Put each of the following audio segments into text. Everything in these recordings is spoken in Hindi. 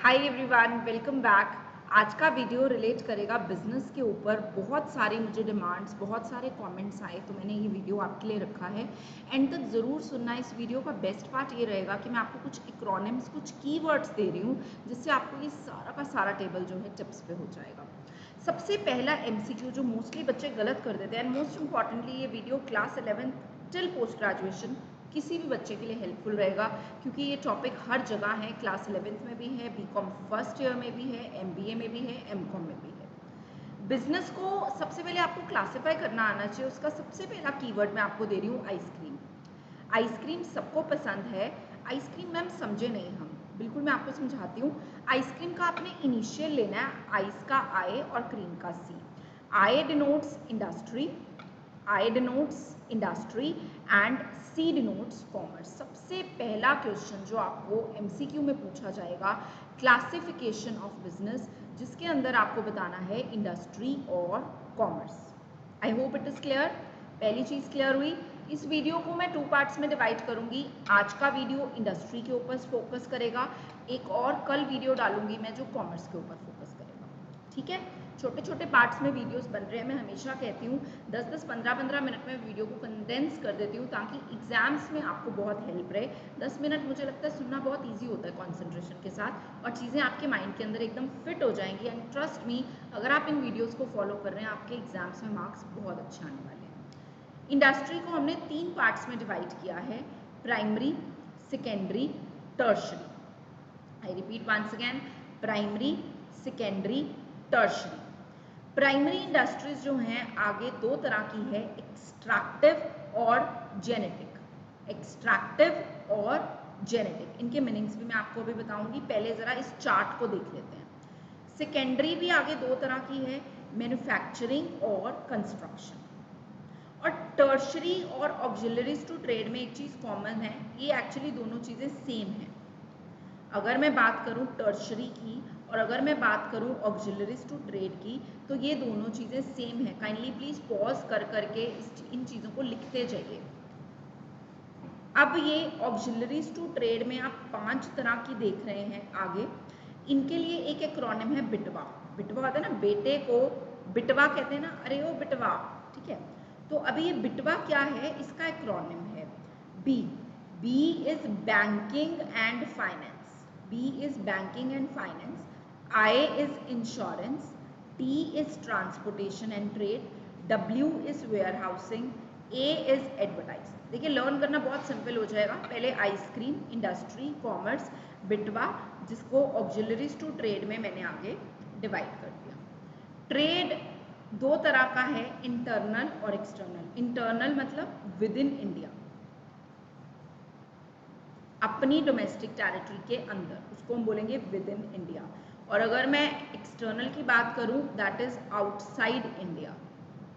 Hi everyone, welcome back. आज का वीडियो रिलेट करेगा बिजनेस के ऊपर। बहुत सारी मुझे डिमांड्स, बहुत सारे कमेंट्स आए, तो मैंने ये वीडियो आपके लिए रखा है। एंड तक ज़रूर सुनना। इस वीडियो का बेस्ट पार्ट ये रहेगा कि मैं आपको कुछ एक्रोनिम्स, कुछ कीवर्ड्स दे रही हूँ, जिससे आपको ये सारा का सारा टेबल जो है टिप्स पे हो जाएगा। सबसे पहला MCQ जो मोस्टली बच्चे गलत कर देते हैं, एंड मोस्ट इंपॉर्टेंटली ये video class 11 till post graduation किसी भी बच्चे के लिए हेल्पफुल रहेगा, क्योंकि ये टॉपिक हर जगह है। क्लास 11th में भी है, BCom फर्स्ट ईयर में भी है, MBA में भी है, MCom में भी है। बिजनेस को सबसे पहले आपको क्लासिफाई करना आना चाहिए। उसका सबसे पहला कीवर्ड मैं आपको दे रही हूँ, आइसक्रीम। आइसक्रीम सबको पसंद है। आइसक्रीम मैम समझे नहीं हम, बिल्कुल मैं आपको समझाती हूँ। आइसक्रीम का आपने इनिशियल लेना है, आइस का आई और क्रीम का C। I denotes industry, I denotes industry and C denotes commerce। सबसे पहला क्वेश्चन जो आपको MCQ में पूछा जाएगा, क्लासिफिकेशन ऑफ बिजनेस, जिसके अंदर आपको बताना है इंडस्ट्री और commerce. I hope it is clear. पहली चीज क्लियर हुई। इस वीडियो को मैं 2 पार्ट्स में डिवाइड करूंगी। आज का वीडियो इंडस्ट्री के ऊपर फोकस करेगा, एक और कल वीडियो डालूंगी मैं जो कॉमर्स के ऊपर फोकस करेगा। ठीक है, छोटे छोटे पार्ट्स में वीडियोस बन रहे हैं। मैं हमेशा कहती हूँ 10-10, 15-15 मिनट में वीडियो को कंडेंस कर देती हूँ, ताकि एग्जाम्स में आपको बहुत हेल्प रहे। 10 मिनट मुझे लगता है सुनना बहुत इजी होता है कॉन्सेंट्रेशन के साथ, और चीज़ें आपके माइंड के अंदर एकदम फिट हो जाएंगी। एंड ट्रस्ट मी, अगर आप इन वीडियोज़ को फॉलो कर रहे हैं, आपके एग्जाम्स में मार्क्स बहुत अच्छे आने वाले हैं। इंडस्ट्री को हमने 3 पार्ट्स में डिवाइड किया है, primary, secondary, tertiary. I repeat once again, primary, secondary, tertiary. Primary industries जो हैं आगे 2 तरह की है, एक्सट्रैक्टिव और जेनेटिक। एक्सट्रैक्टिव और जेनेटिक, इनके मीनिंग्स भी मैं आपको अभी बताऊंगी। पहले जरा इस चार्ट को देख लेते हैं। सेकेंडरी भी आगे 2 तरह की है, मैन्युफैक्चरिंग और कंस्ट्रक्शन। और टर्शरी और ऑक्सिलरीज टू ट्रेड में एक चीज कॉमन है, ये एक्चुअली दोनों चीजें सेम है। अगर मैं बात करूं टर्शरी की और अगर मैं बात करूं ऑक्सिलरीज टू ट्रेड की, तो ये दोनों चीजें सेम है। काइंडली प्लीज पॉज कर करके इन चीजों को लिखते जाइए। अब ये ऑक्सिलरीज टू ट्रेड में आप 5 तरह की देख रहे हैं आगे। इनके लिए एक एक्रोनिम है, बिटवा। बिटवा होता है ना, बेटे को बिटवा कहते हैं ना, अरे ओ बिटवा, ठीक है। तो अभी ये बिटवा क्या है, इसका एक्रोनिम है B. B is banking and finance. B is banking and finance, I is insurance, T is transportation and trade, W is warehousing, A is advertising। देखिए लर्न करना बहुत सिंपल हो जाएगा। पहले आइसक्रीम, इंडस्ट्री, कॉमर्स, बिटवा, जिसको ऑक्सिलरीज टू ट्रेड में मैंने आगे डिवाइड कर दिया। ट्रेड 2 तरह का है, इंटरनल और एक्सटर्नल। इंटरनल मतलब विद इन इंडिया, अपनी डोमेस्टिक टेरिटरी के अंदर, उसको हम बोलेंगे विद इन इंडिया। और अगर मैं एक्सटर्नल की बात करूं, that is outside India.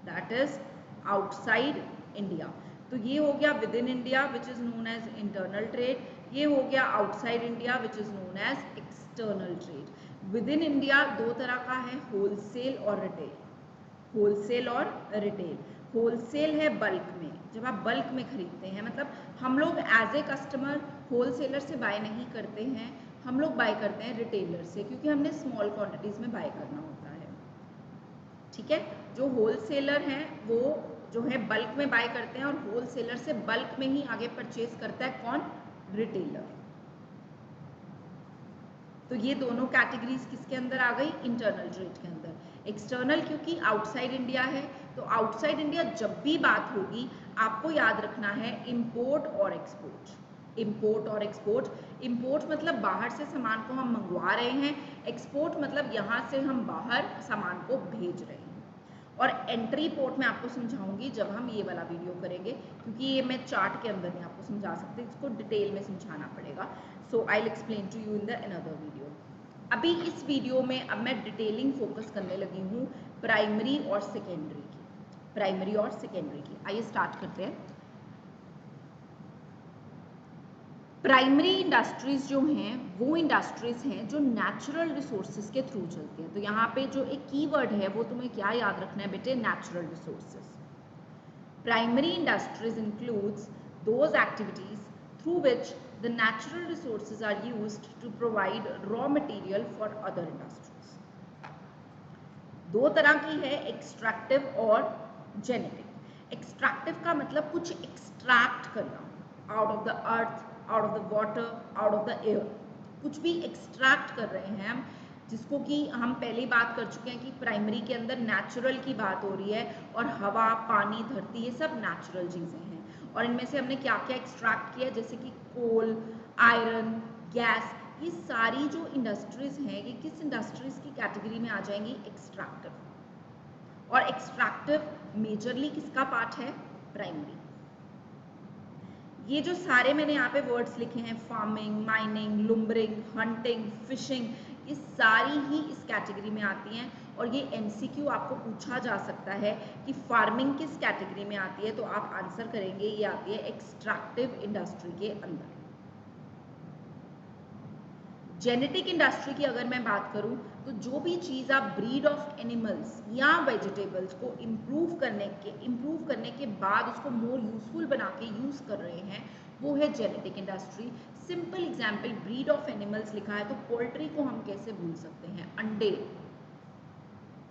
That is outside India. तो ये हो गया within India which is known as internal trade, ये हो गया outside India which is known as external trade. Within India 2 तरह का है, होलसेल और रिटेल। होलसेल और रिटेल। होलसेल है बल्क में, जब आप बल्क में खरीदते हैं, मतलब हम लोग एज ए कस्टमर होलसेलर से बाय नहीं करते हैं, हम लोग बाय करते हैं रिटेलर से, क्योंकि हमने स्मॉल क्वांटिटीज में बाय करना होता है। ठीक है, जो होलसेलर हैं वो जो है बल्क में बाय करते हैं, और होलसेलर से बल्क में ही आगे परचेज करता है कौन, रिटेलर। तो ये दोनों कैटेगरीज किसके अंदर आ गई, इंटरनल ट्रेड के अंदर। एक्सटर्नल क्योंकि आउटसाइड इंडिया है, तो आउटसाइड इंडिया जब भी बात होगी आपको याद रखना है इम्पोर्ट और एक्सपोर्ट। इम्पोर्ट और एक्सपोर्ट। इम्पोर्ट मतलब बाहर से सामान को हम मंगवा रहे हैं, एक्सपोर्ट मतलब यहाँ से हम बाहर सामान को भेज रहे हैं। और एंट्री पोर्ट में आपको समझाऊंगी जब हम ये वाला वीडियो करेंगे, क्योंकि ये मैं चार्ट के अंदर नहीं आपको समझा सकती, इसको डिटेल में समझाना पड़ेगा। So I will explain to you in the another video. अभी इस वीडियो में अब मैं डिटेलिंग फोकस करने लगी हूँ प्राइमरी और सेकेंडरी की। प्राइमरी और सेकेंडरी की, आइए स्टार्ट करते हैं। प्राइमरी इंडस्ट्रीज जो हैं वो इंडस्ट्रीज हैं जो नेचुरल रिसोर्सेज के थ्रू चलती हैं। तो यहाँ पे जो एक कीवर्ड है वो तुम्हें क्या याद रखना है बेटे, natural resources. Primary industries includes those activities through which the natural resources are used to provide raw material for other industries. दो तरह की है, एक्सट्रैक्टिव और जेनेटिक। एक्सट्रैक्टिव का मतलब कुछ एक्सट्रैक्ट करना, out of the earth, out of the water, out of the air, कुछ भी एक्सट्रैक्ट कर रहे हैं हम, जिसको कि हम पहले बात कर चुके हैं कि प्राइमरी के अंदर नेचुरल की बात हो रही है, और हवा, पानी, धरती, ये सब नेचुरल चीज़ें हैं। और इनमें से हमने क्या क्या एक्सट्रैक्ट किया, जैसे कि कोल, आयरन, गैस, ये सारी जो इंडस्ट्रीज हैं ये किस इंडस्ट्रीज की कैटेगरी में आ जाएंगी, एक्सट्रैक्टिव। और एक्सट्रैक्टिव मेजरली किसका पार्ट है, प्राइमरी। ये जो सारे मैंने यहाँ पे वर्ड्स लिखे हैं, फार्मिंग, माइनिंग, लुम्बरिंग, हंटिंग, फिशिंग, ये सारी ही इस कैटेगरी में आती हैं। और ये एमसीक्यू आपको पूछा जा सकता है कि फार्मिंग किस कैटेगरी में आती है, तो आप आंसर करेंगे ये आती है एक्सट्रैक्टिव इंडस्ट्री के अंदर। जेनेटिक इंडस्ट्री की अगर मैं बात करूं तो जो भी चीज़ आप ब्रीड ऑफ एनिमल्स या वेजिटेबल्स को इम्प्रूव करने के बाद उसको मोर यूजफुल बना के यूज़ कर रहे हैं, वो है genetic industry. Simple example, breed of animals लिखा है तो पोल्ट्री को हम कैसे भूल सकते हैं, अंडे,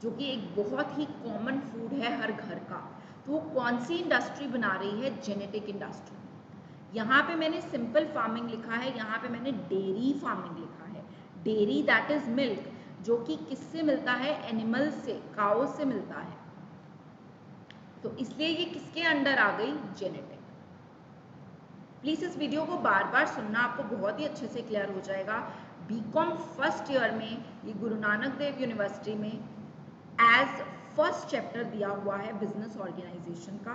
जो कि एक बहुत ही कॉमन फूड है हर घर का, तो वो कौन सी इंडस्ट्री बना रही है, जेनेटिक इंडस्ट्री। यहाँ पे मैंने सिंपल फार्मिंग लिखा है, यहाँ पे मैंने डेयरी फार्मिंग लिखा है। डेयरी दैट इज मिल्क, जो कि किससे मिलता है, एनिमल से, काउ से मिलता है, तो इसलिए ये किसके अंडर आ गई, जेनेटिक। प्लीज इस वीडियो को बार बार सुनना, आपको बहुत ही अच्छे से क्लियर हो जाएगा। बीकॉम फर्स्ट ईयर में ये गुरु नानक देव यूनिवर्सिटी में एज फर्स्ट चैप्टर दिया हुआ है बिजनेस ऑर्गेनाइजेशन का।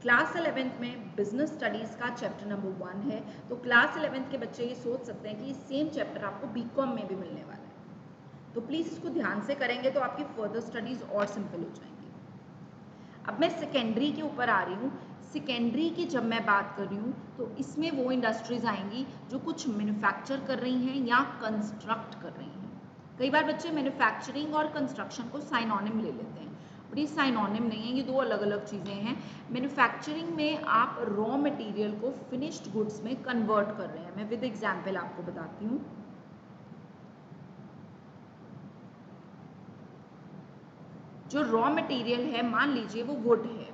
क्लास 11th में बिजनेस स्टडीज का चैप्टर नंबर 1 है, तो क्लास 11th के बच्चे ये सोच सकते हैं कि ये सेम चैप्टर आपको बीकॉम में भी मिलने वाला है, तो प्लीज इसको ध्यान से करेंगे तो आपकी फर्दर स्टडीज और सिंपल हो जाएंगी। अब मैं सेकेंडरी के ऊपर आ रही हूँ। सेकेंडरी की जब मैं बात कर रही हूँ तो इसमें वो इंडस्ट्रीज आएंगी जो कुछ मैन्युफैक्चर कर रही हैं या कंस्ट्रक्ट कर रही हैं। कई बार बच्चे मैन्युफैक्चरिंग और कंस्ट्रक्शन को साइनोनिम ले लेते हैं, बट ये साइनोनिम नहीं है, ये दो अलग अलग चीज़ें हैं। मैन्युफैक्चरिंग में आप रॉ मटेरियल को फिनिश्ड गुड्स में कन्वर्ट कर रहे हैं। मैं विद एग्जांपल आपको बताती हूँ। जो रॉ मटेरियल है, मान लीजिए वो वुड है,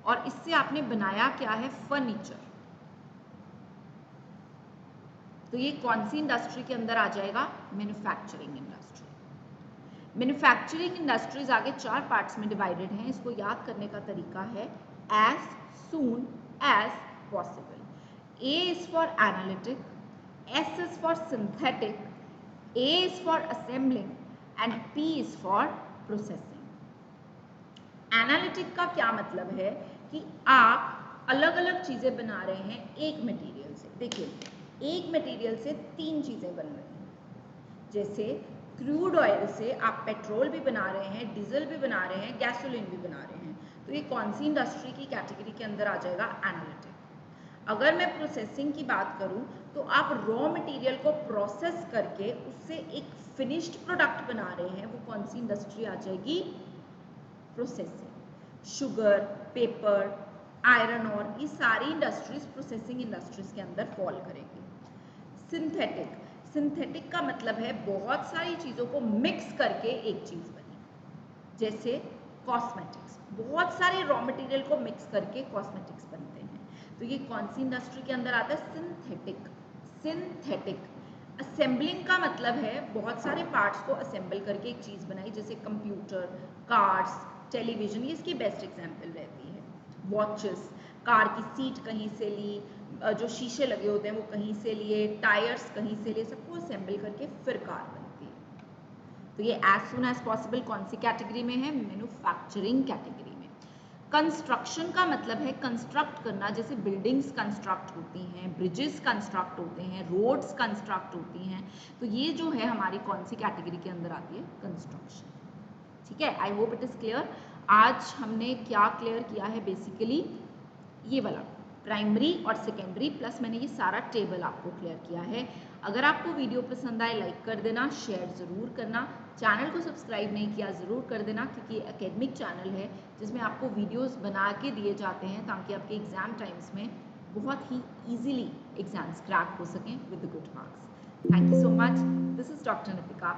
और इससे आपने बनाया क्या है, फर्नीचर, तो ये कौन सी इंडस्ट्री के अंदर आ जाएगा, मैन्युफैक्चरिंग इंडस्ट्री। मैन्युफैक्चरिंग इंडस्ट्रीज आगे 4 पार्ट्स में डिवाइडेड हैं। इसको याद करने का तरीका है as soon as possible. A is for analytic, S is for synthetic, A is for assembling and P is for processing. Analytic का क्या मतलब है कि आप अलग अलग चीजें बना रहे हैं एक मटेरियल से। देखिए, एक मटेरियल से 3 चीजें बन रही हैं, जैसे क्रूड ऑयल से आप पेट्रोल भी बना रहे हैं, डीजल भी बना रहे हैं, गैसोलीन भी बना रहे हैं, तो ये कौन सी इंडस्ट्री की कैटेगरी के अंदर आ जाएगा, एनालिटिक। अगर मैं प्रोसेसिंग की बात करूं तो आप रॉ मटेरियल को प्रोसेस करके उससे एक फिनिश्ड प्रोडक्ट बना रहे हैं, वो कौन सी इंडस्ट्री आ जाएगी, प्रोसेसिंग। शुगर, पेपर, आयरन और ये सारी इंडस्ट्रीज प्रोसेसिंग इंडस्ट्रीज के अंदर फॉल करेंगी। सिंथेटिक, सिंथेटिक का मतलब है बहुत सारी चीज़ों को मिक्स करके एक चीज़ बनी, जैसे कॉस्मेटिक्स, बहुत सारे रॉ मटेरियल को मिक्स करके कॉस्मेटिक्स बनते हैं, तो ये कौन सी इंडस्ट्री के अंदर आता है, सिंथेटिक। सिंथेटिक। असेंबलिंग का मतलब है बहुत सारे पार्ट्स को असेंबल करके एक चीज़ बनाई, जैसे कंप्यूटर, कार्स, टेलीविजन, ये इसकी बेस्ट एग्जाम्पल रहती है। वॉचेस, कार की सीट कहीं से ली, जो शीशे लगे होते हैं वो कहीं से लिए, टायर्स कहीं से लिए, सबको असेंबल करके फिर कार बनती है। तो ये एज सून एज पॉसिबल कौन सी कैटेगरी में है, मैन्युफैक्चरिंग कैटेगरी में। कंस्ट्रक्शन का मतलब है कंस्ट्रक्ट करना, जैसे बिल्डिंग्स कंस्ट्रक्ट होती हैं, ब्रिजेस कंस्ट्रक्ट होते हैं, रोड्स कंस्ट्रक्ट होती हैं, तो ये जो है हमारी कौन सी कैटेगरी के अंदर आती है, कंस्ट्रक्शन। ठीक है, I hope it is clear. आज हमने क्या क्लियर किया है, बेसिकली ये वाला प्राइमरी और सेकेंडरी, प्लस मैंने ये सारा टेबल आपको क्लियर किया है। अगर आपको वीडियो पसंद आए लाइक कर देना, शेयर ज़रूर करना, चैनल को सब्सक्राइब नहीं किया ज़रूर कर देना, क्योंकि ये एकेडमिक चैनल है जिसमें आपको वीडियोस बना के दिए जाते हैं ताकि आपके एग्जाम टाइम्स में बहुत ही ईजिली एग्जाम्स क्रैक हो सकें with the good marks. Thank you so much. This is doctor Nitika.